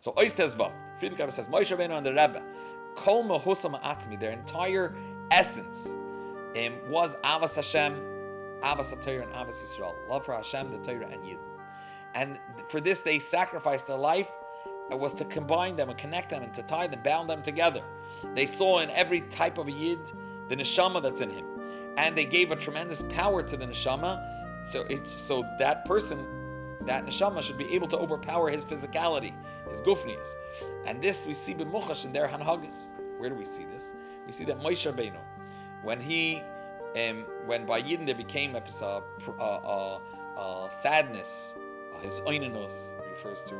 So Ois Tezvav, Friedrich Rebbe says, Moshe Rabbeinu and the Rebbe, Kol Mehusam Atzmi, their entire essence was Avas Hashem, Avas HaTorah, and Avas Yisrael. Love for Hashem, the Torah, and Yid. And for this, they sacrificed their life. It was to combine them and connect them and to tie them, bound them together. They saw in every type of a Yid the neshama that's in him. And they gave a tremendous power to the neshama. So that person, that neshama, should be able to overpower his physicality, his gufnias. And this we see b'muchash in their hanhagas. Where do we see this? We see that Moshe Rabbeinu, when by Yidden there became a sadness, his oinanos refers to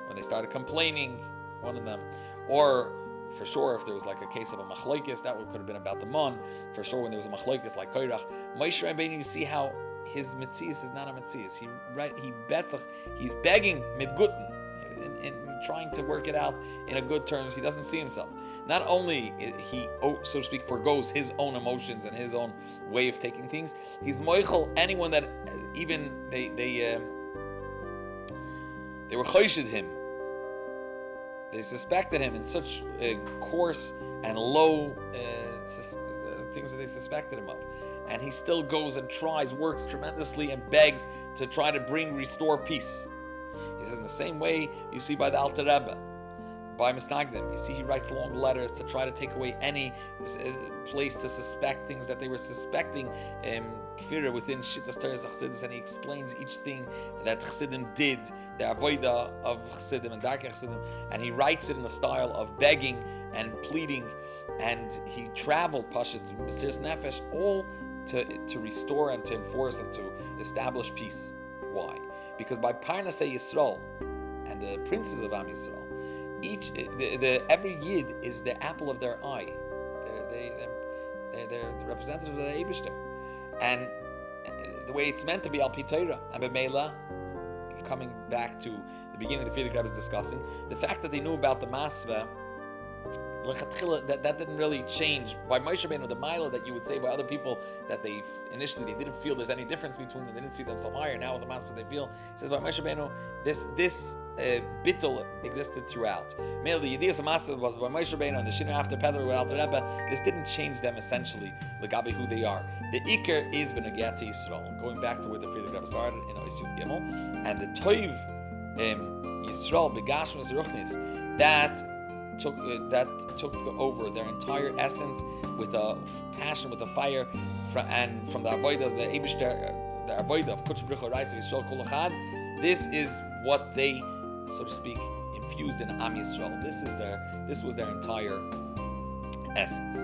when they started complaining, one of them, or for sure if there was like a case of a machlokes, that could have been about the mon. For sure when there was a machlokes like koirach, Moshe Rabbeinu, you see how his mitzias is not a mitzias. He's begging midguten and trying to work it out in a good terms. He doesn't see himself. Not only he, so to speak, forgoes his own emotions and his own way of taking things, he's moichel anyone that even they were choshid him. They suspected him in such coarse and low things that they suspected him of. And he still goes and tries, works tremendously and begs to try to restore peace. He says in the same way you see by the Alter Rebbe, by Misnagdim, you see he writes long letters to try to take away any place to suspect things that they were suspecting kfira within Shittas Teres Chassidus, and he explains each thing that Chassidim did, the avodah of Chassidim and Darkei Chassidim, and he writes it in the style of begging and pleading, and he traveled Pashat Mesiras Nefesh all to restore and to enforce and to establish peace. Why? Because by Parnasei Yisrael and the princes of Am Yisrael, every Yid is the apple of their eye. They're the representatives of the Eibishter. And the way it's meant to be Al Pi Torah. And B'meila, coming back to the beginning of the Friedrich Rebbe is discussing, the fact that they knew about the Masveh, that didn't really change. By Moshe Rabbeinu, the Mila that you would say by other people that they initially didn't feel there's any difference between them, they didn't see themselves higher. Now with the Masveh they feel. He says by Moshe Rabbeinu, this bittul existed throughout. Mainly the Yidiyas Masveh was by Moshe Rabbeinu and the Shinu after Pedro with Alter Rebbe. This didn't change them essentially, legabi who they are. The Iker is b'negiyah to Yisrael. Going back to where the Friedrich Rebbe started in Ois Yud Gimel, and the Toiv Yisrael begashmus ruchnis that took over their entire essence with a passion, with a fire, and from the avodah of the Eibishter, the avodah of Kutch Bricha Reis of Yisrael Kol Echad. This is what they, so to speak, infused in Am Yisrael. This was their entire essence.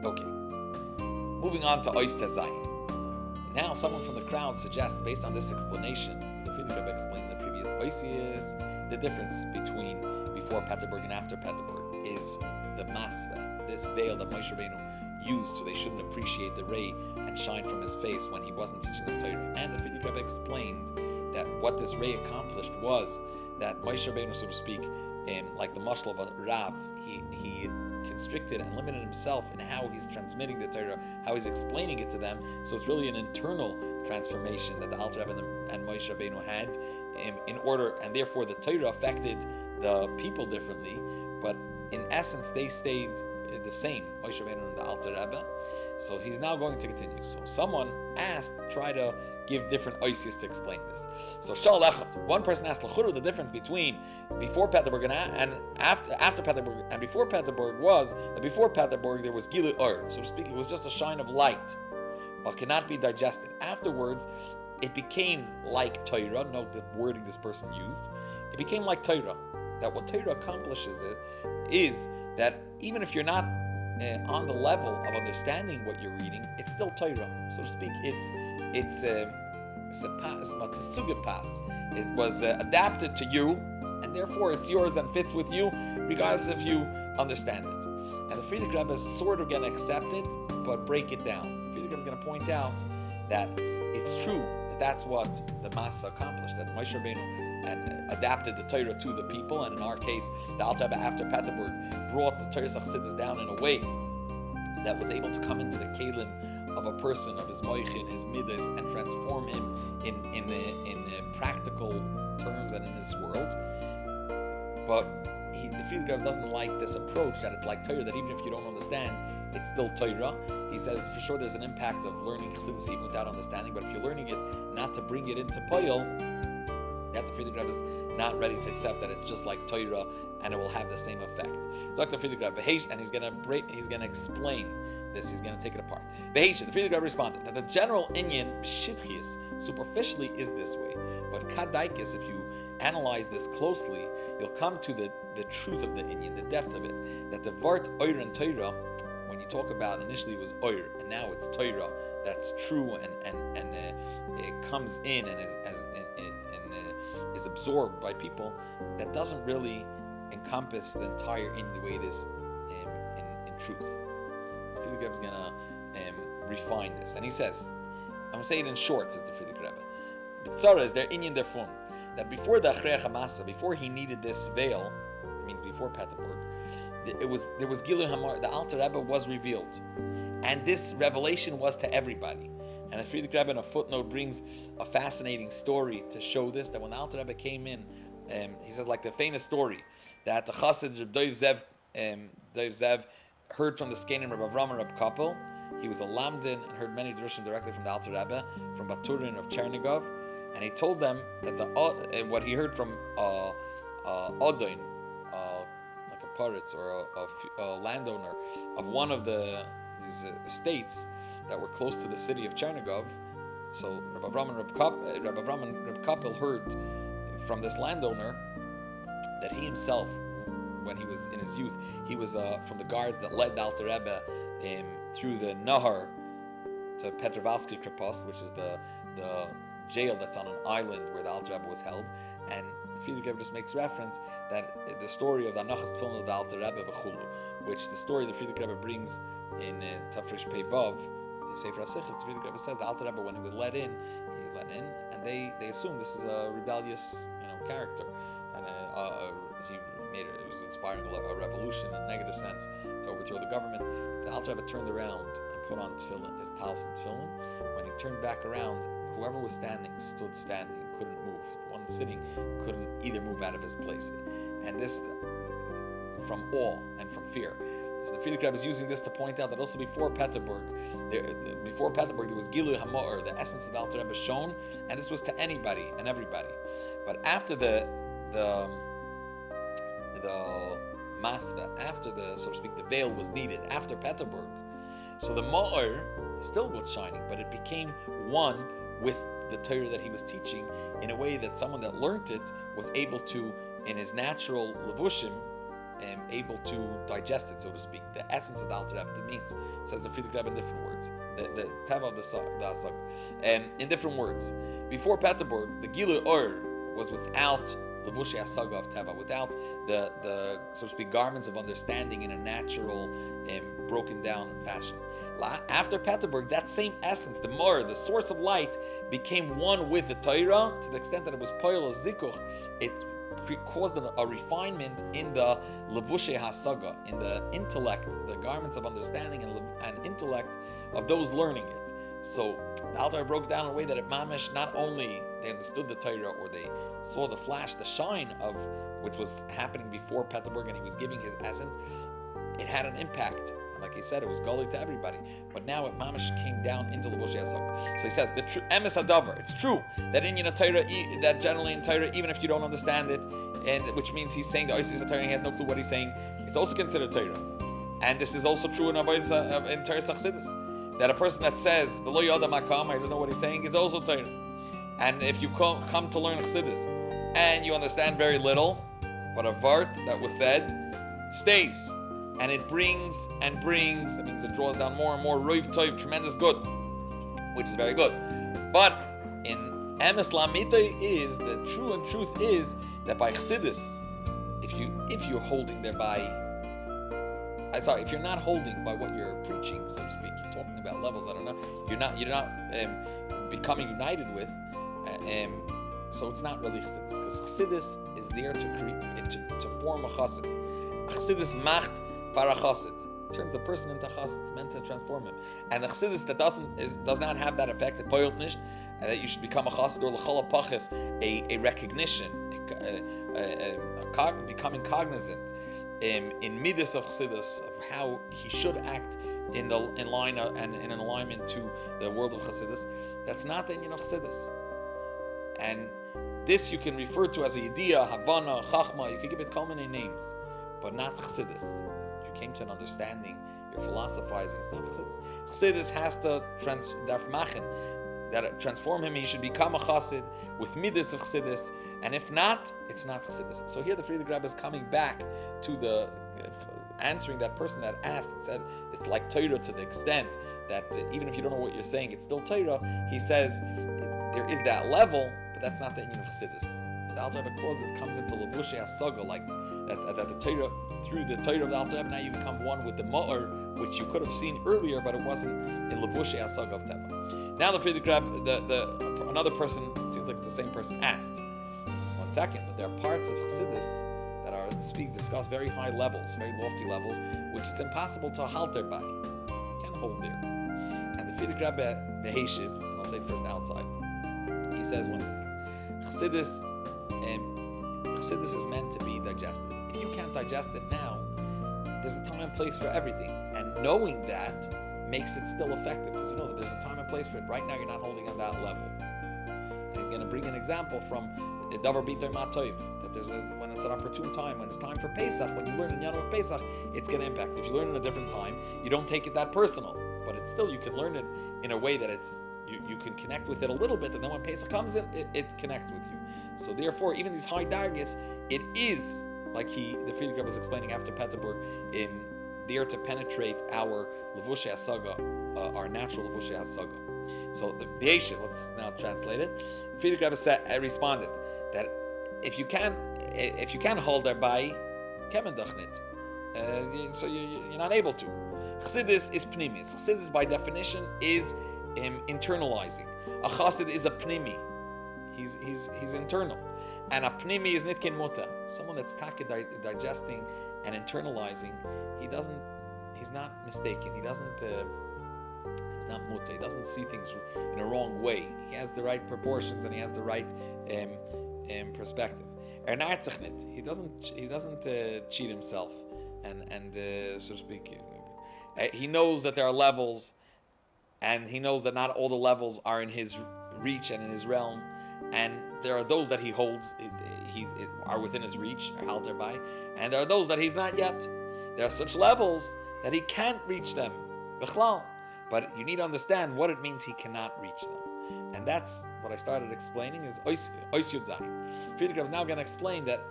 Okay, moving on to Ois Tezayin. Now, someone from the crowd suggests, based on this explanation, the Friedrich Rebbe explained in the previous Ois is the difference between before Peterburg and after Peterburg is the masveh, this veil that Moshe Rabbeinu used so they shouldn't appreciate the ray and shine from his face when he wasn't teaching the Torah. And the Friedrich Rebbe explained that what this ray accomplished was that Moshe Rabbeinu, so to speak, like the mashal of a Rav, he constricted and limited himself in how he's transmitting the Torah, how he's explaining it to them. So it's really an internal transformation that the Alter Rebbe and Moshe Rabbeinu had in order, and therefore the Torah affected the people differently, but in essence they stayed the same, Moshe Rabbeinu and the Alter Rebbe. So he's now going to continue. So someone asked, try to give different oisies to explain this. So Shal Echad, one person asked L'churu, the difference between before Peterburg and after Peterburg, and before Peterburg was that before Peterburg there was Gilu Or, so to speak, it was just a shine of light, but cannot be digested. Afterwards, it became like Torah. Note the wording this person used. It became like Torah. That what Torah accomplishes is that even if you're not on the level of understanding what you're reading, it's still Torah, so to speak. It's a pass. It was adapted to you, and therefore it's yours and fits with you, regardless if you understand it. And the Friedrich Rebbe is sort of going to accept it, but break it down. The Friedrich Rebbe is going to point out that it's true that that's what the Masveh accomplished, that Moshe Rabbeinu and adapted the Torah to the people, and in our case, the Alter Rebbe after Peterburg brought the Torah Chassidus down in a way that was able to come into the kelim of a person, of his moichin, his midas, and transform him in practical terms and in this world. But the Friedrich Rebbe doesn't like this approach that it's like Torah, that even if you don't understand, it's still Torah. He says for sure there's an impact of learning Chassidus even without understanding, but if you're learning it not to bring it into Poyel, that the Friedrich Rebbe is not ready to accept that it's just like Torah and it will have the same effect. So Dr. Friedrich Rebbe, and he's going to explain this. He's going to take it apart. The Friedrich Rebbe responded that the general inyan shitchius superficially is this way, but kadaikis, if you analyze this closely, you'll come to the truth of the inyan, the depth of it. That the vart oir and Torah, when you talk about initially it was oir and now it's Torah, that's true and it comes in and is absorbed by people. That doesn't really encompass the entire in the way it is in truth. So Friedrich Rebbe is going to refine this, and he says, I'm going to say it in short, says the Friedrich Rebbe. The tzara is their inyan, their form. That before the Achrei HaMasva, before he needed this veil, it means before Peterburg, there was Gilui Hamar, the Alter Rebbe was revealed, and this revelation was to everybody. And the Friedrich Rebbe in a footnote brings a fascinating story to show this, that when the Alter Rebbe came in, he says, like the famous story that the Chassid Dov Zev heard from the Skenim Rabbi Avram and Rabbi Koppel. He was a Lamdin and heard many drushim directly from the Alter Rebbe, from Baturin of Chernigov, and he told them that what he heard from Odoin, like a Paritz or a landowner of one of these estates that were close to the city of Chernigov. So Rabbi Avram and Rabbi Koppel heard from this landowner that he himself, when he was in his youth, he was from the guards that led the Alter Rebbe through the Nahar to Petrovalsky Kripos, which is the jail that's on an island where the Alter Rebbe was held. And Friedrich Rebbe just makes reference that the story of the Anachas Tefillin of the Alter Rebbe v'chulu, which the story the Friedrich Rebbe brings in Tafresh Pei Vav, in Sefer HaSichos, Friedrich Rebbe says the Alter Rebbe, when he was let in, and they assumed this is a rebellious character, and it was inspiring a revolution in a negative sense to overthrow the government. The Alter Rebbe turned around and put on tefillin, his talis and tefillin. When he turned back around, whoever was standing stood standing, couldn't move. The one sitting couldn't either move out of his place, and this from awe and from fear. So the Friedrich Rebbe is using this to point out that also before Peterburg, there was Gilui Hamor, the essence of the Alter Rebbe shown, and this was to anybody and everybody. But after the Masva, after so to speak, the veil was needed, after Peterburg, so the Ma'or still was shining, but it became one with the Torah that he was teaching in a way that someone that learned it was able to, in his natural levushim, able to digest it, so to speak. The essence of the Alter Rebbe, the means, says the Friedrich Rebbe in different words. The Teva of the Asag, in different words. Before Peterburg, the Gilui Or was without Levushei Hasaga of Teva, without the so to speak garments of understanding in a natural, broken down fashion. After Peterburg, that same essence, the Mor, the source of light, became one with the Torah to the extent that it was Poyel Zikuch. It caused a refinement in the Levushei Hasaga, in the intellect, the garments of understanding and intellect of those learning it. So the Alter broke down in a way that it mamish, not only they understood the Torah or they saw the flash, the shine of which was happening before Peterburg, and he was giving his essence, it had an impact. And like he said, it was gully to everybody. But now it mamish came down into Levushei Hasaga. So he says, the emes hadavar, it's true that in Torah, that generally in Torah, even if you don't understand it, and which means he's saying the Oisis of Torah, he has no clue what he's saying, it's also considered Torah. And this is also true in Torah Chassidus, that a person that says "V'lo yada makam," he doesn't know what he's saying, is also Torah. And if you come to learn Chassidus and you understand very little, but a vart that was said stays, and it brings and brings. That means it draws down more and more roiv toiv, tremendous good, which is very good. But in emes lamita is the true and truth is that by Chassidus, if you're holding thereby, if you're not holding by what you're preaching, so to speak, you're talking about levels I don't know. You're not becoming united with. So it's not really Chassidus, because Chassidus is there to form a Chassid. Chassidus macht para Chassid, turns the person into Chassid. It's meant to transform him. And the Chassidus that does not have that effect, that you should become a Chassid or l'chol pachas, a recognition, a becoming cognizant in midas of chassidus, of how he should act in line and in alignment to the world of chassidus. That's not the inyan of chassidus, and this you can refer to as a yediyah, havana, chachma. You can give it so many names, but not chassidus. You came to an understanding. You're philosophizing. It's not chassidus. Chassidus has to transform him. He should become a chassid with midas of chassidus, and if not, it's not chassidus. So here the Frierdiker Rebbe is coming back to the answering that person that asked and said it's like Torah to the extent that even if you don't know what you're saying, it's still Torah. He says there is that level, but that's not the inyan of chassidus. The Alter Rebbe calls it comes into Likkutei Diburim, like that the Torah, through the Torah of the Alter Rebbe, now you become one with the Ma'or, which you could have seen earlier, but it wasn't in Likkutei Diburim of Teva. Now the Frierdiker Rebbe, another person, it seems like it's the same person, asked, 1 second, but there are parts of chassidus that are discuss very high levels, very lofty levels, which it's impossible to halter by. You can't hold there. And the Frierdiker Rebbe, the Heshiv, and I'll say first outside, he says 1 second, chassidus is meant to be digested. If you can't digest it now, there's a time and place for everything, and knowing that makes it still effective, because you know that there's a time and place for it. Right now you're not holding on that level. And he's going to bring an example from Davar B'Toy Matoiv, that when it's an opportune time, when it's time for Pesach, when you learn in Yom Pesach, it's going to impact. If you learn in a different time, you don't take it that personal, but it's still, you can learn it in a way that you can connect with it a little bit, and then when Pesach comes in, it connects with you. So therefore, even these high dargis, it is, like the Frierdiker Rebbe was explaining after Peterburg, there to penetrate our Likkutei Diburim, our natural Likkutei Diburim. So the Beis, let's now translate it. Frierdiker Rebbe responded that if you can hold thereby, so you're not able to. Chassidus is pnimis. Chassidus by definition is internalizing. A chassid is a pnimi. He's internal, and a pnimi is nitkin muta. Someone that's digesting and internalizing. He's not mistaken. He's not muta. He doesn't see things in a wrong way. He has the right proportions and he has the right perspective. He doesn't cheat himself and so to speak. He knows that there are levels, and he knows that not all the levels are in his reach and in his realm, and there are those that he holds are within his reach, are held thereby, and there are those that he's not yet. There are such levels that he can't reach them, but you need to understand what it means he cannot reach them. And that's what I started explaining is Ois Yud Zayin. Frierdiker Rebbe is now going to explain that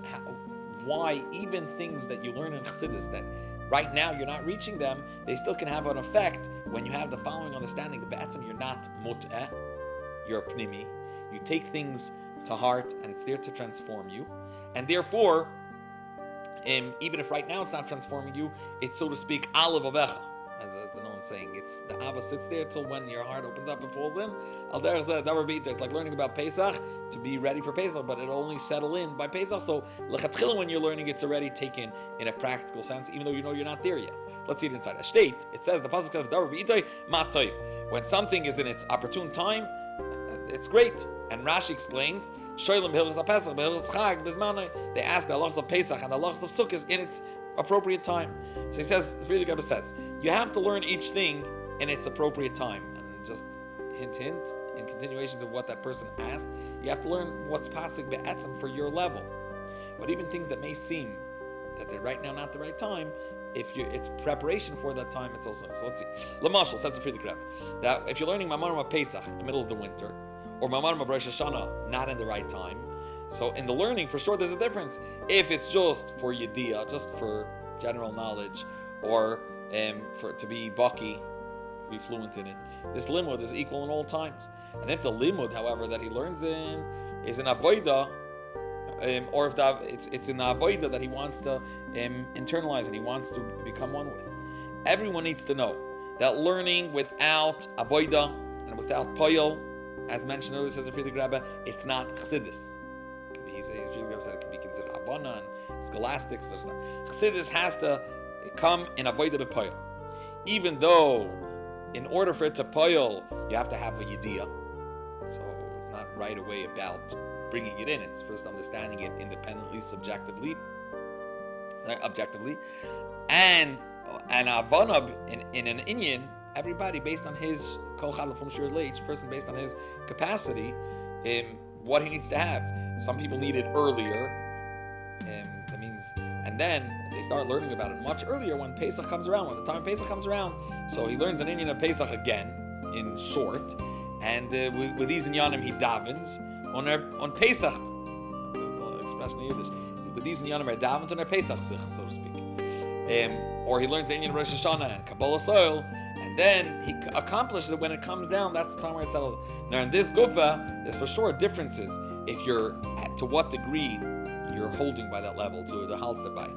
why even things that you learn in Chassidus that right now you're not reaching them, they still can have an effect when you have the following understanding. The Ba'atzim, you're not mut'eh, you're pnimi. You take things to heart and it's there to transform you. And therefore, even if right now it's not transforming you, it's, so to speak, alav avecha, as the known saying. It's the Abba sits there till when your heart opens up and falls in. It's like learning about Pesach to be ready for Pesach, but it'll only settle in by Pesach. So lechatchila, when you're learning, it's already taken in a practical sense, even though you know you're not there yet. Let's see it inside. A state. It says the pasuk says davar b'itay matoy. When something is in its opportune time, it's great. And Rashi explains, Shoylim b'hilchos haPesach, b'hilchos Chag, b'zmanoi. They ask the halachos of Pesach and the halachos of Sukkot in its appropriate time. So he says, the Frierdiker Rebbe says, you have to learn each thing in its appropriate time. And just hint, in continuation to what that person asked, you have to learn what's pasuk be'etzem for your level. But even things that may seem that they're right now not the right time, it's preparation for that time, it's also. So let's see. Lamashal says the Frierdiker Rebbe that if you're learning Mamarim of Pesach in the middle of the winter, or Mamarim of Rosh Hashanah not in the right time, so in the learning, for sure, there's a difference. If it's just for Yediyah, just for general knowledge, or to be baki, to be fluent in it, this limud is equal in all times. And if the limud, however, that he learns in is an avoida, or if it's an avoida that he wants to internalize and he wants to become one with, everyone needs to know that learning without avoida and without poyel, as mentioned earlier, says the Frierdiker Rebbe, it's not chassidus. He said it can be considered Havana and scholastics, but it's not. Chassidus has to come in avodah b'poyel. Even though, in order for it to poyel, you have to have a yediyah. So it's not right away about bringing it in. It's first understanding it independently, subjectively. objectively, and avana in an inyan, everybody based on his kol chad lefum shir leh, each person based on his capacity, what he needs to have. Some people need it earlier, that means, and then they start learning about it much earlier when Pesach comes around. When the time Pesach comes around, so he learns an inyan of Pesach again in short, and with these inyanim he davens on Pesach. Expression in Yiddish. With these inyanim are davens on their Pesach, so to speak. Or he learns the inyan of Rosh Hashanah and Kabbalah soil, and then he accomplishes it when it comes down. That's the time where it's settled. Now in this gufa, there's for sure differences if you're to what degree you're holding by that level to the halster by,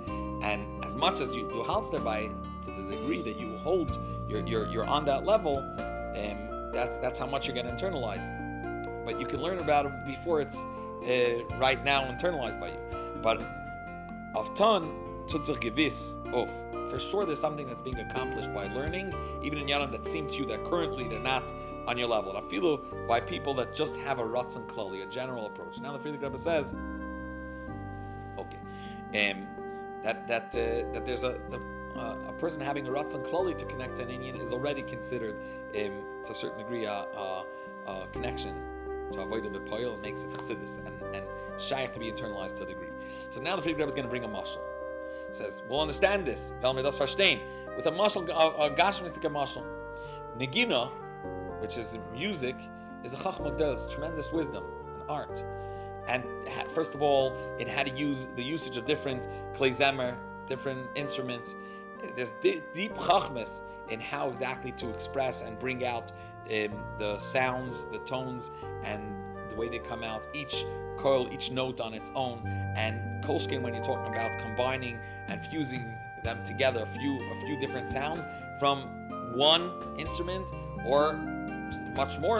and as much as you do halster by to the degree that you hold, you're on that level. That's how much you're going to internalize. But you can learn about it before it's right now internalized by you. But of ton tutzich gewiss of. For sure, there's something that's being accomplished by learning, even in Yanam that seem to you that currently they're not on your level. And I feel by people that just have a ratzon klali, a general approach. Now the Friedrich Rebbe says, that there's a person having a ratzon klali to connect to an inyan is already considered to a certain degree a connection to avoid the bepoil and makes it chassidus and shaykh to be internalized to a degree. So now the Friedrich Rebbe is going to bring a mashal. Says, we'll understand this. With a mashal, a gashmistic mashal. Negina, which is music, is a chachma gdol, it's tremendous wisdom and art. And first of all, it had to use the usage of different klei zemer, different instruments. There's deep chachmas in how exactly to express and bring out the sounds, the tones, and the way they come out. Each coil, each note on its own, and kolshkin when you're talking about combining and fusing them together, a few different sounds from one instrument, or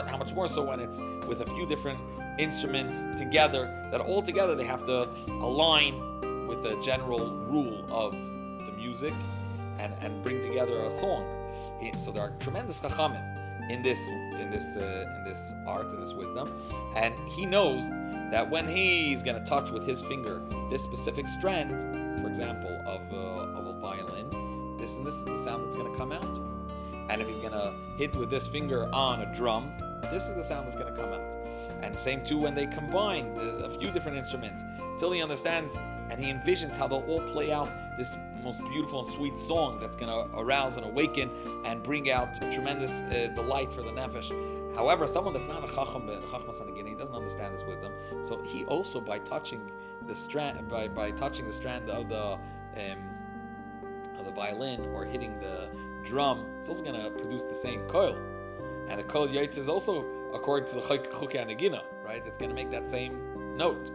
how much more so when it's with a few different instruments together, that all together they have to align with the general rule of the music and bring together a song. So there are tremendous chachamim in this art, in this wisdom, and he knows that when he's going to touch with his finger this specific strand, for example, of a violin, this is the sound that's going to come out. And if he's going to hit with this finger on a drum, this is the sound that's going to come out. And same too when they combine a few different instruments, till he understands and he envisions how they'll all play out this most beautiful and sweet song that's going to arouse and awaken and bring out tremendous delight for the nefesh. However, someone that's not a chacham, he doesn't understand this wisdom. So he also, by touching the strand, by touching the strand of the violin or hitting the drum, it's also going to produce the same coil. And the coil yaitz is also according to the chukei hanegina, right? It's going to make that same note.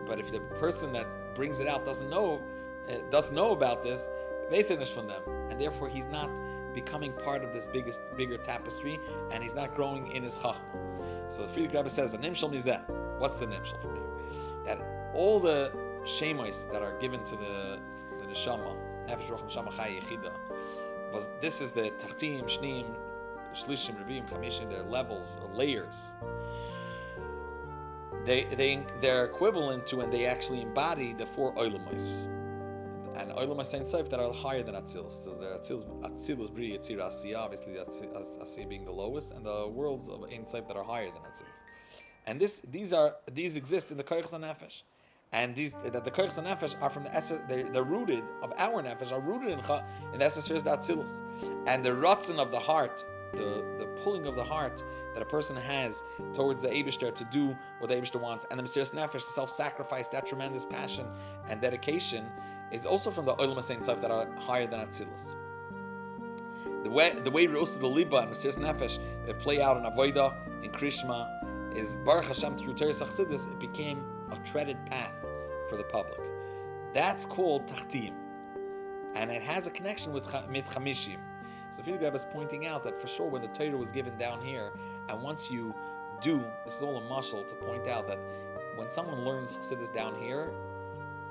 But if the person that brings it out doesn't know about this, vesenish from them, and therefore he's not becoming part of this bigger tapestry, and he's not growing in his chachma. So the Friedrich Rebbe says, "A nimshal mizeh." What's the nimshal from here? That all the shemos that are given to the neshama, nefesh ruach neshama chaya yechida, was this is the tachtim, shnim, shlishim, revim, chamishim, the levels, or layers. They're equivalent to when they actually embody the four oilamos. And oilamos ein sof that are higher than Atzilus. So the Atzilus bri Yitzir Asiyah, obviously Asiyah being the lowest, and the worlds of ein sof that are higher than Atzilus. And these exist in the koyches hanefesh, and the koyches hanefesh are from the essence. They're rooted of our nefesh are rooted in the essence of the Atzilus, and the ratzon of the heart, the pulling of the heart that a person has towards the Eibishter to do what the Eibishter wants, and the Mesiras Nefesh, the self-sacrifice, that tremendous passion and dedication, is also from the Olam Ein Sof that are higher than Atzilus. The way also the Liba and Mesiras Nefesh play out in Avodah, in Krishma, is Baruch Hashem through Teres Achsidus, it became a treaded path for the public. That's called Tachtim, and it has a connection with Mit Chamishim. So Friedrich Rebbe is pointing out that for sure when the Torah was given down here, and once you do, this is all a mashal to point out that when someone learns Chassidus down here,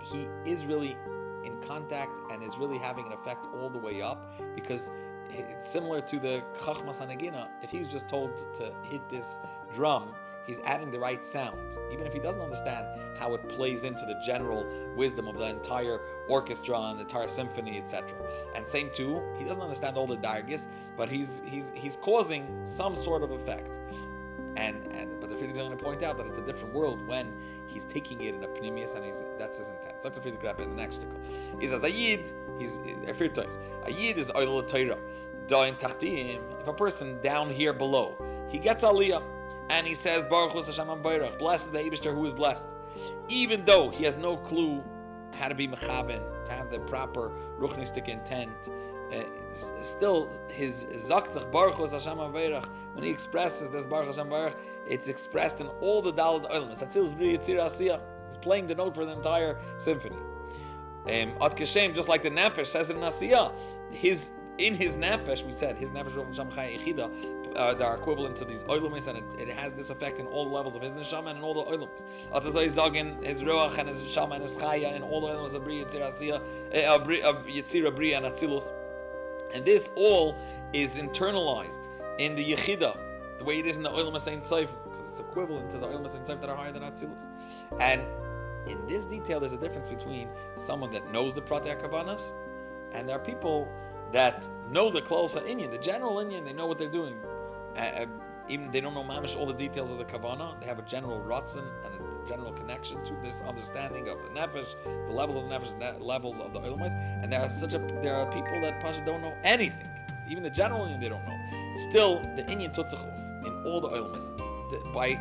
he is really in contact and is really having an effect all the way up, because it's similar to the Chachmas Hanegina. If he's just told to hit this drum, he's adding the right sound, even if he doesn't understand how it plays into the general wisdom of the entire orchestra and the entire symphony, etc. And same too, he doesn't understand all the dargis, but he's causing some sort of effect. But the Friedrich is going to point out that it's a different world when he's taking it in a pneumius, and that's his intent. So the Friedrich Rebbe in the next article. He says a yid, he's a yid is oil Torah. Dain tachtim. If a person down here below, he gets aliyah and he says Baruch Hu Hashem Baruch, blessed the Eibishter who is blessed, even though he has no clue how to be mechaben, to have the proper ruchnistic intent. Still, his zaktzach Baruch Hu Hashem Baruch, when he expresses this Baruch Hashem Baruch, it's expressed in all the daled elements. He's playing the note for the entire symphony. Ad Keshem, just like the Nefesh says it in Asiyah, in his nefesh, we said his nefesh ruach neshama chaya echida, they are equivalent to these oilumis, and it has this effect in all the levels of his neshama and in all the oilumis. Atazoi zogin his ruach and his neshama and his chaya in all the oilumis of bri yitzira asiya, of yitzira bri and atzilus, and this all is internalized in the yechida, the way it is in the oilumis ein sof, because it's equivalent to the oilumis ein sof that are higher than atzilus. And in this detail, there's a difference between someone that knows the pratei kavanas, and there are people that know the closer inyan, the general inyan, they know what they're doing. Even they don't know mamish all the details of the kavana. They have a general ratzon and a general connection to this understanding of the nefesh, the levels of the nefesh, the levels of the oilmais. And there are people that pasha don't know anything. Even the general inyan they don't know. Still, the inyan tutzachov in all the oilmais. By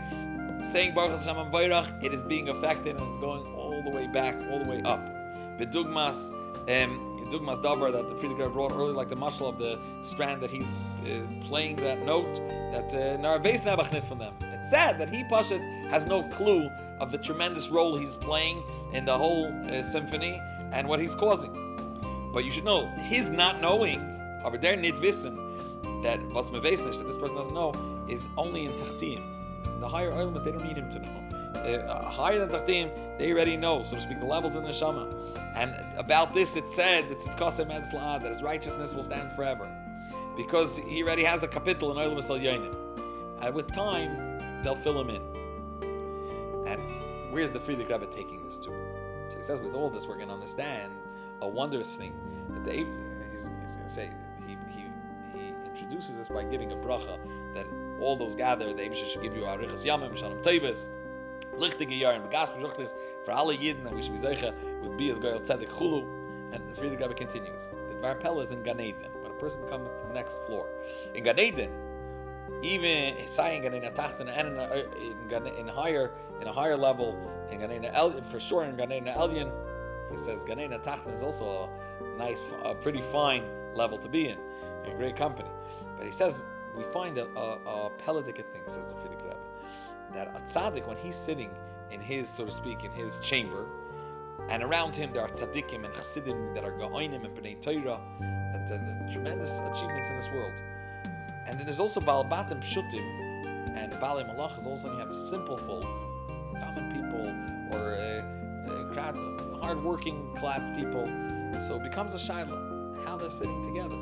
saying Baruch Hashem Vayrach, it is being affected and it's going all the way back, all the way up. V'dugmas. Dugmas Davar that the Friedrich Rebbe brought earlier, like the mashal of the strand that he's playing that note, that Narveis Nabachnif from them. It's sad that he, Pashat, has no clue of the tremendous role he's playing in the whole symphony and what he's causing. But you should know, his not knowing, aber der nit wissen, that was meveis nicht, that this person doesn't know, is only in Tachtim. The higher elements, they don't need him to know. Higher than Tachtim, they already know, so to speak, the levels in the Neshama. And about this, it said that his righteousness will stand forever, because he already has a kapitel in Olam Yisrael Yonim. And with time, they'll fill him in. And where's the Friedrich Rebbe taking this to? So he says, with all this, we're going to understand a wondrous thing that he's going to say. He introduces us by giving a bracha that all those gathered, the Eibusha should give you arichas yamim, shalom teivus, lichtige yarim, begas v'shuchlis for alle yidden, and we should be zeicha with be as goyal tzedek chulu. And the Friedrich Rebbe continues. The Dvar Pella is in Gan Eden. When a person comes to the next floor, in Gan Eden, even saying Gan Eden Tachten and in a higher level, in Gan Eden for sure in Gan Eden Elyon, he says Gan Eden Tachten is also a nice, pretty fine level to be in great company. But he says we find a peladic thing, says the Friedrich Rebbe, that a tzaddik, when he's sitting in his, so to speak, in his chamber, and around him there are tzaddikim and chassidim that are ga'onim and b'nei Torah, that are tremendous achievements in this world. And then there's also Baal Batim Pshutim, and Baalei Malach is also, you have simple folk, common people, or hard-working class people. So it becomes a shaila, how they're sitting together.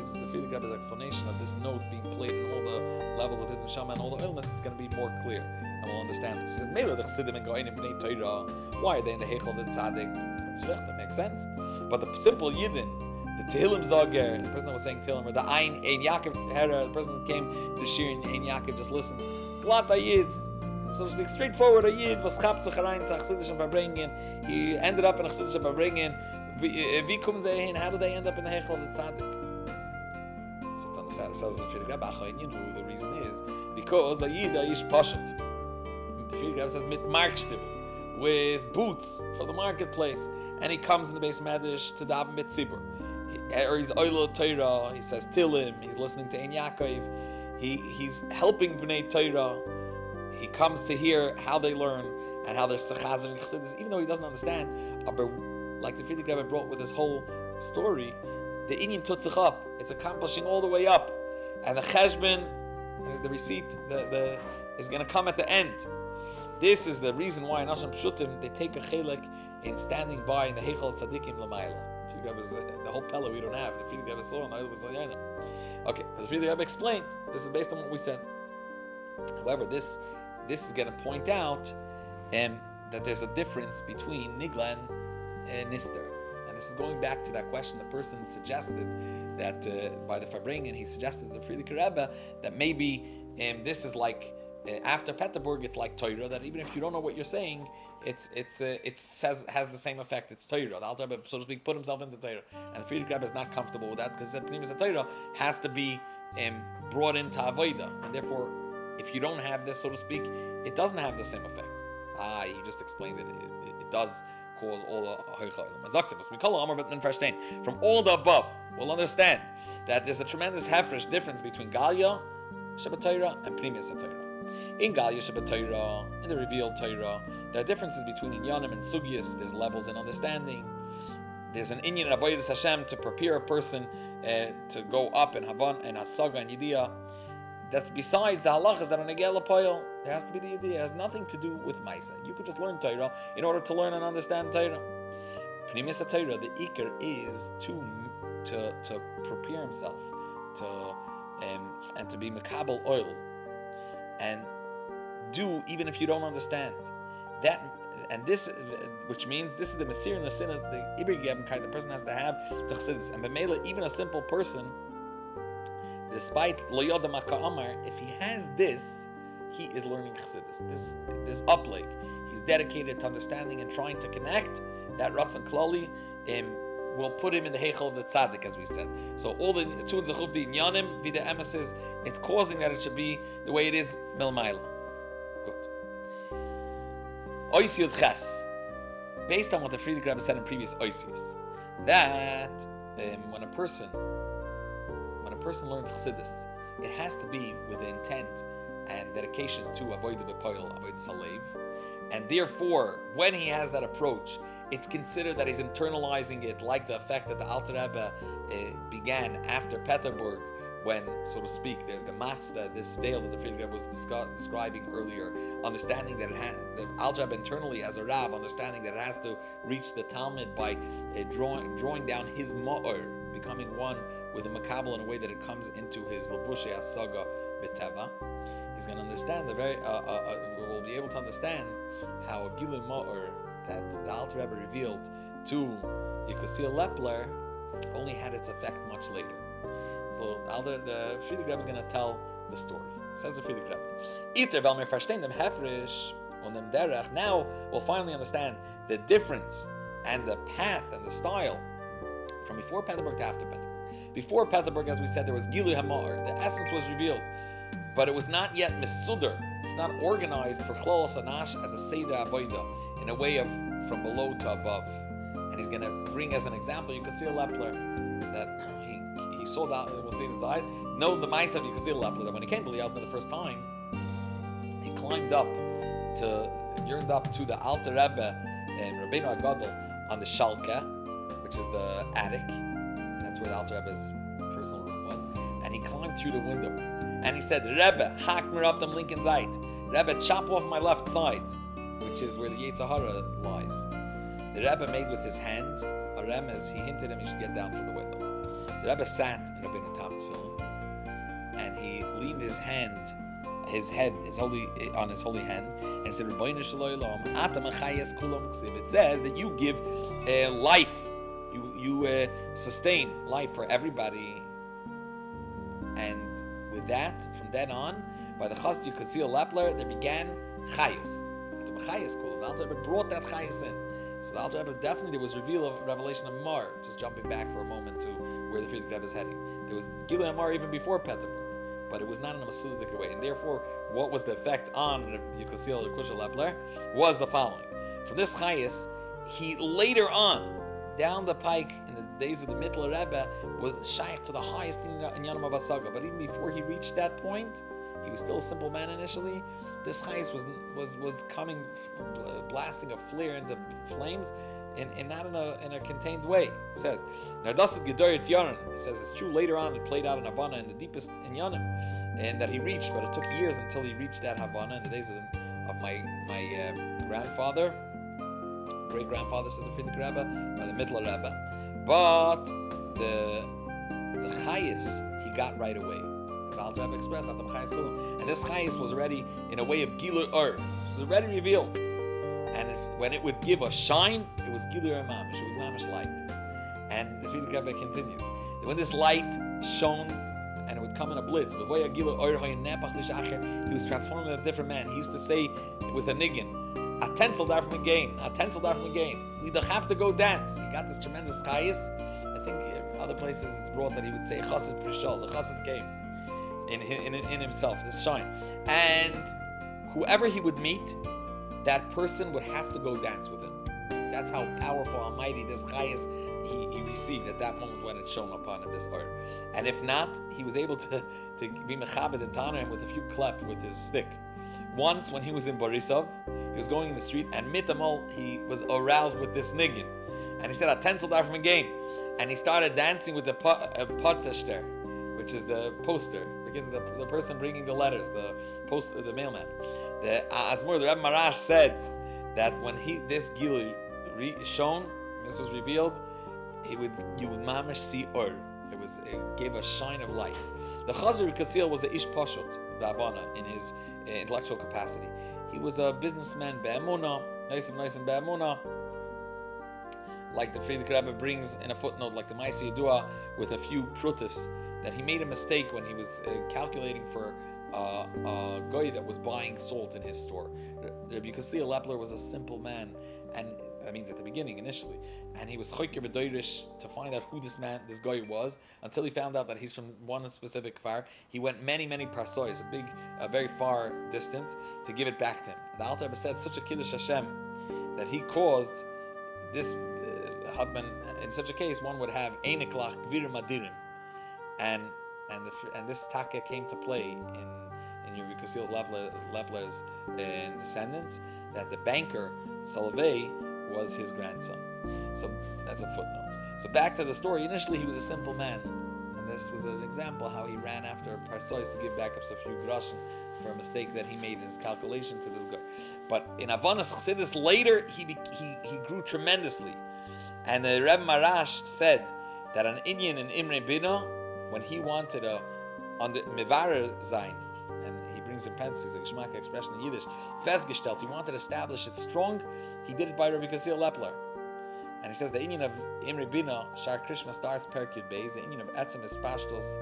The Friedrich Rebbe's explanation of this note being played in all the levels of his neshama and all the illness, it's going to be more clear, and we'll understand this. He says, "Mela the chassidim and goyim b'nei Torah. Why are they in the heichal of the tzaddik? That's right, that makes sense. But the simple yidden, the Tehillim Zager, the person that was saying Tehillim, or the Ein Yaakov Hera, the person that came to Shir in Ein Yaakov, just listen. Glata yid, so to speak, straightforward a yid was chapt sich rein zu chassidischen verbringen. He ended up in a chassidischen verbringen. Wie kommen sie hin? How do they end up in the heichal of the tzaddik?" So to understand, it says the Friedrich Rebbe, who the reason is because a yida ish pashat. The Friedrich Rebbe says mit markstivel, with boots for the marketplace, and he comes in the Beis Medrash to daven mit tzibur, or he's oilo Torah. He says Tilim. He's listening to Ein Yaakov. He's helping b'nei Torah. He comes to hear how they learn and how they're sechazim and chassidus, even though he doesn't understand. But like the Friedrich Rebbe brought with his whole story, the inyan tutzich up. It's accomplishing all the way up, and the cheshbon, the receipt, is going to come at the end. This is the reason why in Asham Pshutim they take a chelik in standing by in the heichal tzadikim l'mayla. The whole pella we don't have. The Friedrich Rebbe saw and I was saying. Okay, but the Friedrich Rebbe explained. This is based on what we said. However, this is going to point out that there's a difference between Nigla and Nister. And this is going back to that question the person suggested that by the Farbrengen, he suggested to the Friedrich Rebbe that maybe this is like after Peterburg, it's like Torah, that even if you don't know what you're saying, it has the same effect. It's Torah. The Alter Rebbe, so to speak, put himself into Torah, and the Friedrich Rebbe is not comfortable with that because the Previous Torah has to be brought into Avodah, and therefore, if you don't have this, so to speak, it doesn't have the same effect. He just explained that it does cause all the from all the above. We'll understand that there's a tremendous hefresh difference between Galia Shabbat and Previous Torah. In Galia Shabbat Torah, in the revealed Torah, there are differences between Inyanim and Sugyas. There's levels in understanding. There's an Inyan in Avodas Hashem to prepare a person to go up in Havan and Hasaga and Yediyah. That's besides the halachas that are negel apoyel. There has to be the idea. It has nothing to do with Maisa. You could just learn Torah in order to learn and understand Torah. Pnimis Torah, the ikar is to prepare himself and to be mekabel oil and do even if you don't understand that. And this, which means this is the Mesir and the sin of the Ibergeben kind the person has to have to Chassidus. And b'meila, even a simple person, despite lo yoda maka amar, if he has this, he is learning Chassidus. This upleg, he's dedicated to understanding and trying to connect. That Ratzon Klali will put him in the heichel of the tzaddik, as we said. So all the tun zechuf the inyanim vida emesis, it's causing that it should be the way it is milmaila. Good. Oisiyud ches, based on what the Friedrich Rebbe said in previous Oisiyus, that when a person learns Chassidus, it has to be with the intent and dedication to avodah b'poil, avodah salev, and therefore, when he has that approach, it's considered that he's internalizing it, like the effect that the Alter Rebbe began after Peterburg, when, so to speak, there's the masva, this veil that the Friedrich Rebbe was describing earlier, understanding that the Alter Rebbe internally as a Rab, understanding that it has to reach the Talmud by drawing down his ma'or, becoming one with the Makabel in a way that it comes into his Levushe Asaga B'Teva. He's going to understand we'll be able to understand how a Gilui Ma'or that the Alter Rebbe revealed to Yekosir Lepler only had its effect much later. So the Friedrich Rebbe is going to tell the story. Says the Friedrich Rebbe. Now we'll finally understand the difference and the path and the style from before Peterburg to after Peterburg. Before Peterburg, as we said, there was Gilui HaMa'or. The essence was revealed, but it was not yet Mesudar. It's not organized for Chlol Sanash as a Seder Avodah in a way of from below to above. And he's going to bring as an example, you can see a Lepler that he saw that, and we'll see it inside. No, the mice of Yekosir Lepler, that when he came to Liazna the first time, he yearned up to the Alter Rebbe and Rabbeinu Agadol on the Shalka, which is the attic. That's where the Alter Rebbe's personal room was. And he climbed through the window. And he said, Rebbe, hack mir up them Lincoln Zeit. Rebbe, chop off my left side, which is where the Yetzirah lies. The Rebbe made with his hand a remez. He hinted him he should get down from the window. The Rebbe sat in Rabbeinu Tam's film, and he leaned his head on his holy hand, and he said, Rabbeinu Shalom, Atam Achayes Kulam Ksiv. It says that you give life, you sustain life for everybody. And with that, from then on, by the Chassid Yekosir Lepler, there began Chayus. Atam Achayes Kulam. The Alter Rebbe brought that Chayus in. So the Alter Rebbe definitely, there was revelation of Mar, just jumping back for a moment to where the Friedrich Rebbe is heading. There was Gilui HaMar even before Peterburg, but it was not in a Masudic way. And therefore, what was the effect on Yekosir Lepler was the following. From this Chayis, he later on, down the pike in the days of the Mittler Rebbe, was shaykh to the highest in Yanam Abasaga. But even before he reached that point, he was still a simple man initially. This Chayis was coming, blasting a flare into flames, not in a contained way. He says, he says it's true later on it played out in Havana in the deepest in Yanim, and that he reached, but it took years until he reached that Havana in the days of my grandfather, great grandfather, says the Friedrich Rebbe, by the Mittler Rebbe. But the Chayis he got right away. as the Alter Rebbe expressed at the Chayes Kulam. And this Chayes was already in a way of Gilur Or. It was already revealed. And when it would give a shine, it was Gilur Mamish. It was Mamish light. And the Friedrich Rebbe continues. When this light shone, and it would come in a blitz, he was transformed into a different man. He used to say with a niggin, a tencel dar from again, a tencel dar from again. We don't have to go dance. He got this tremendous chayis. I think other places it's brought that he would say chassid prishol. The chassid came in himself, this shine. And whoever he would meet, that person would have to go dance with him. That's how powerful, almighty this chayis he received at that moment when it shone upon him, this oil. And if not, he was able to be mechabed and honor him with a few clap with his stick. Once, when he was in Borisov, he was going in the street, and mitamol, he was aroused with this niggin. And he said, a tencel dar from a game. And he started dancing with the potester, which is the poster, because the person bringing the letters, the mailman. The Azmur, the Rebbe Marash said that when this Gilu shone, this was revealed, you would mamish see or. It gave a shine of light. The Chazir Kasil was a ish pashut, the Havana, in his intellectual capacity. He was a businessman, be'emuna, nice be'emuna, like the Friedrich Rebbe brings in a footnote, like the Maisi Yedua, with a few prutis, that he made a mistake when he was calculating for a guy that was buying salt in his store. Rabbi Kasil Lepler was a simple man, and that means at the beginning, initially. And he was choker b'doirish to find out who this guy was, until he found out that he's from one specific far. He went many parsois, a very far distance, to give it back to him. The Alter Rebbe said such a kiddush Hashem that he caused this husband. In such a case, one would have einiklach gvirim adirim, and this taka came to play in Rabbi Kasil Lepler's descendants, that the banker Solvay was his grandson. So that's a footnote. So back to the story. Initially, he was a simple man, and this was an example how he ran after Parsois to give back up a few groschen for a mistake that he made in his calculation to this guy. But in Avanas Chassidus later, he grew tremendously. And the Rebbe Marash said that an Inyan in Imre Bina, when he wanted on the Mevarer Zain, and he brings in parentheses, a Geschmack expression in Yiddish, Festgestellt, he wanted to establish it strong, he did it by Rabbi Kasil Lepler. And he says the Inyan of Imre Bina, Shar Krishma stars Perkut Beis, the Inyan of Etzem is Pashtos,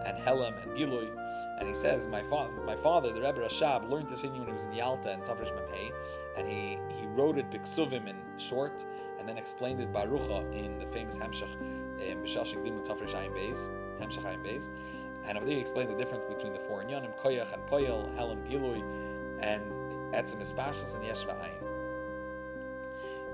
and Helem, and Gilui. And he says, my father, the Rebbe Rashab, learned this Inyan when he was in Yalta and Tafresh Memhei, and he wrote it Biksuvim in short, and then explained it Barucha in the famous Hemshach, B'shal Shekdimu Tafresh Ayin Beis, Hemshach Ayin Beis. And over there he explained the difference between the four Inyanim, Koyach and Poyel, Helem, Gilui, and Etzem is Pashtos and Yeshva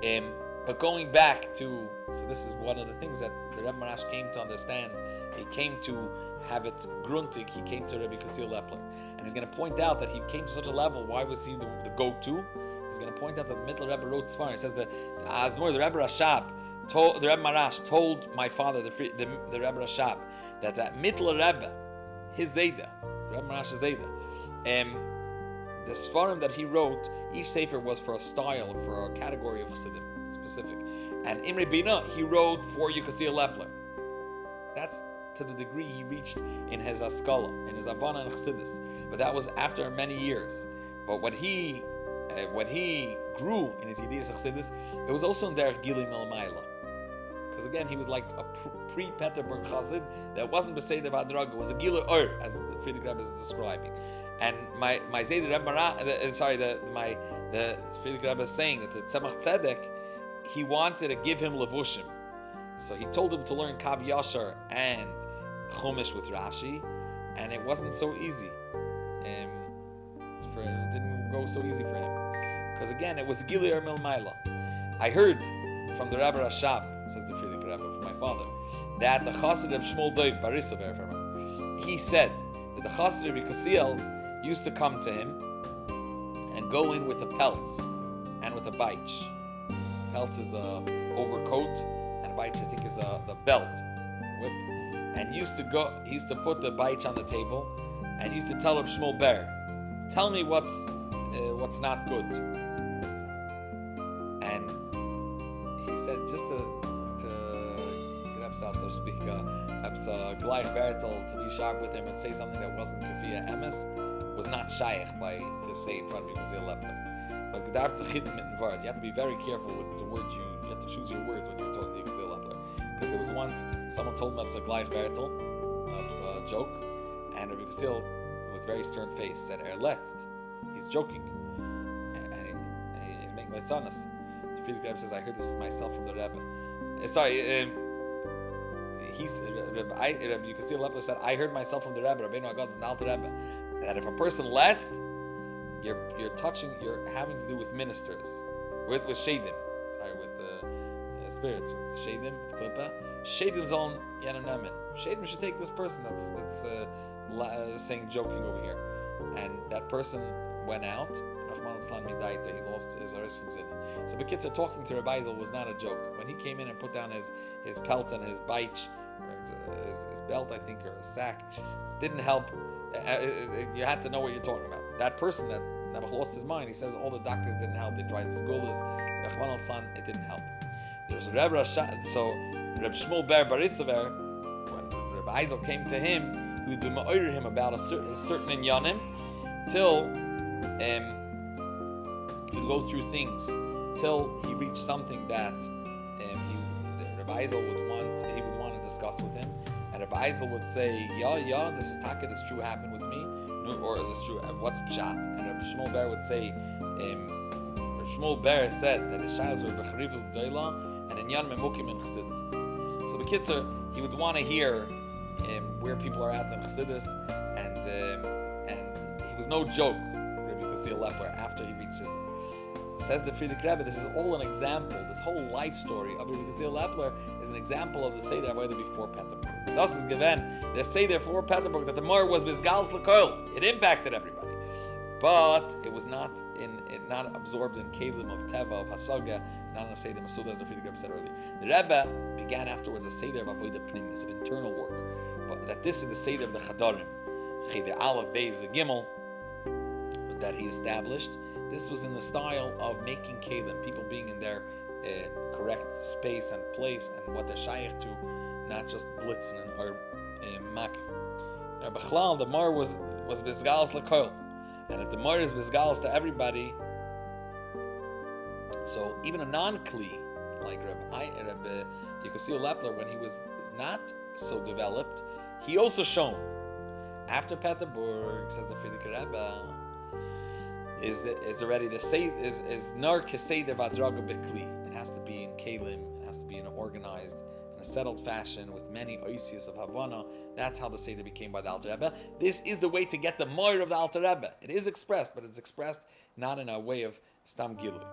Ayin. But going back to, so this is one of the things that the Rebbe Marash came to understand. He came to have it gruntig. He came to Rabbi Kasil Lepler, and he's going to point out that he came to such a level. Why was he the go-to? He's going to point out that the Mittler Rebbe wrote Sfar. He says that Azmor, the Rebbe Rashab, the Rebbe Marash told my father, the Rebbe Rashab, that Mittler Rebbe, his Zayda, the Rebbe Marash's Zayda, the Sfarim that he wrote, each sefer was for a style, for a category of Chassidim specific. And Imre Bina, he wrote for Yukasiya Lepler. That's to the degree he reached in his Askala, in his Havana and Chassidus. But that was after many years. But when he grew in his Yiddish Chassidus, it was also in Derech Gili Melamayla. Because again, he was like a pre-Peterburg Chassid that wasn't Beseder Vadrag, it was a Gila Ur, as the Friedrich Rebbe is describing. And my Zayda Rebbe the Friedrich Rebbe is saying that the Tzemach Tzedek, he wanted to give him levushim, so he told him to learn Kav Yashar and Chumash with Rashi, and it wasn't so easy. It didn't go so easy for him, because again, it was Gilir Milmaila. I heard from the Rabbi Rashab, says the Friedrich Rebbe, from my father, that the Chassid of Shmuel Doib Barisav, he said that the Chassid of Yikosiel used to come to him and go in with a pelts and with a baich. Pelts is a overcoat, and a baich I think is the belt, whip. And he used to put the baich on the table, and used to tell him, Shmuel Ber, tell me what's not good. And he said, just to get upset, so to speak, Gleich Bertel to be sharp with him and say something that wasn't Kafia Emes was not shaykh to say in front of Yosef Lepler. But Gedarf Tzachit mit Word. You have to be very careful with the words you have to choose your words when you're talking to Yosef Lepler. Because there was once someone told him that was a Gleich Bertel, a joke, and Rabbi Yosef with very stern face said, letzt. He's joking. And he's making my son. The Friedrich Rebbe says, I heard this myself from the Rebbe. Rabbi Yosef Lepler said, I heard myself from the Rebbe, Rabbeinu Agad, the Alter Rebbe, that if a person letzt, you're having to do with ministers, with shadim, with spirits, with shadim, with klippa. Shadim's on Yananemen. Shadim should take this person that's saying joking over here, and that person went out. He lost his aris from sin. So the kids are talking to Rabbi was not a joke. When he came in and put down his pelts and his baich, his belt, I think, or a sack, didn't help. You had to know what you're talking about. That person that lost his mind, he says all the doctors didn't help. They tried schools, it didn't help. There's Rebbe, so Reb Shmuel Ber Barisover, when Rabbi Eisel came to him, he would be ma'orer him about a certain inyanim, till he would go through things till he reached something that Rabbi Eisel would want to discuss with him, and Rabbi Eisel would say, yeah, this is taka, this true happened with me, or this true, what's pshat? And Rabbi Shmuel Ber would say, Rabbi Shmuel Ber said that his shaylos were b'charifus g'doila and inyan memukim in chassidus. So the kitzur, he would want to hear where people are at in chassidus, and he was no joke. Rabbi Yosef Lepler after he reaches. Says the Friedrich Rebbe, this is all an example. This whole life story of Rabbi Yosef Lepler is an example of the Seder Avodah before Petterburg. Das is given. The Seder before Petterburg that the Mor was Bizgals L'Koil. It impacted everybody, but it was not absorbed in Kalim of Teva of Hasaga, not in a Seder Masuda, as the Friedrich Rebbe said earlier. The Rebbe began afterwards a Seder of Avodah Pnimis, of internal work. But that this is the Seder of the Chadarim, Cheder Aleph Beis Gimel, that he established. This was in the style of making kelim, people being in their correct space and place and what they're shaykh to, not just blitzen or makif. Now, Bechlal, the Mar was bizgalos l'koil, and if the Mar is bizgalos to everybody, so even a non-kli like Rabbi Yosef Lepler, when he was not so developed, he also shown after Petterburg, says the Friedrich Rebbe, is already the say is nar keseder vadraga bekli. It has to be in kelim. It has to be in an organized, in a settled fashion with many oisias of Havana. That's how the seder became by the Alter Rebbe. This is the way to get the moir of the Alter Rebbe. It is expressed, but it's expressed not in a way of stam gilui.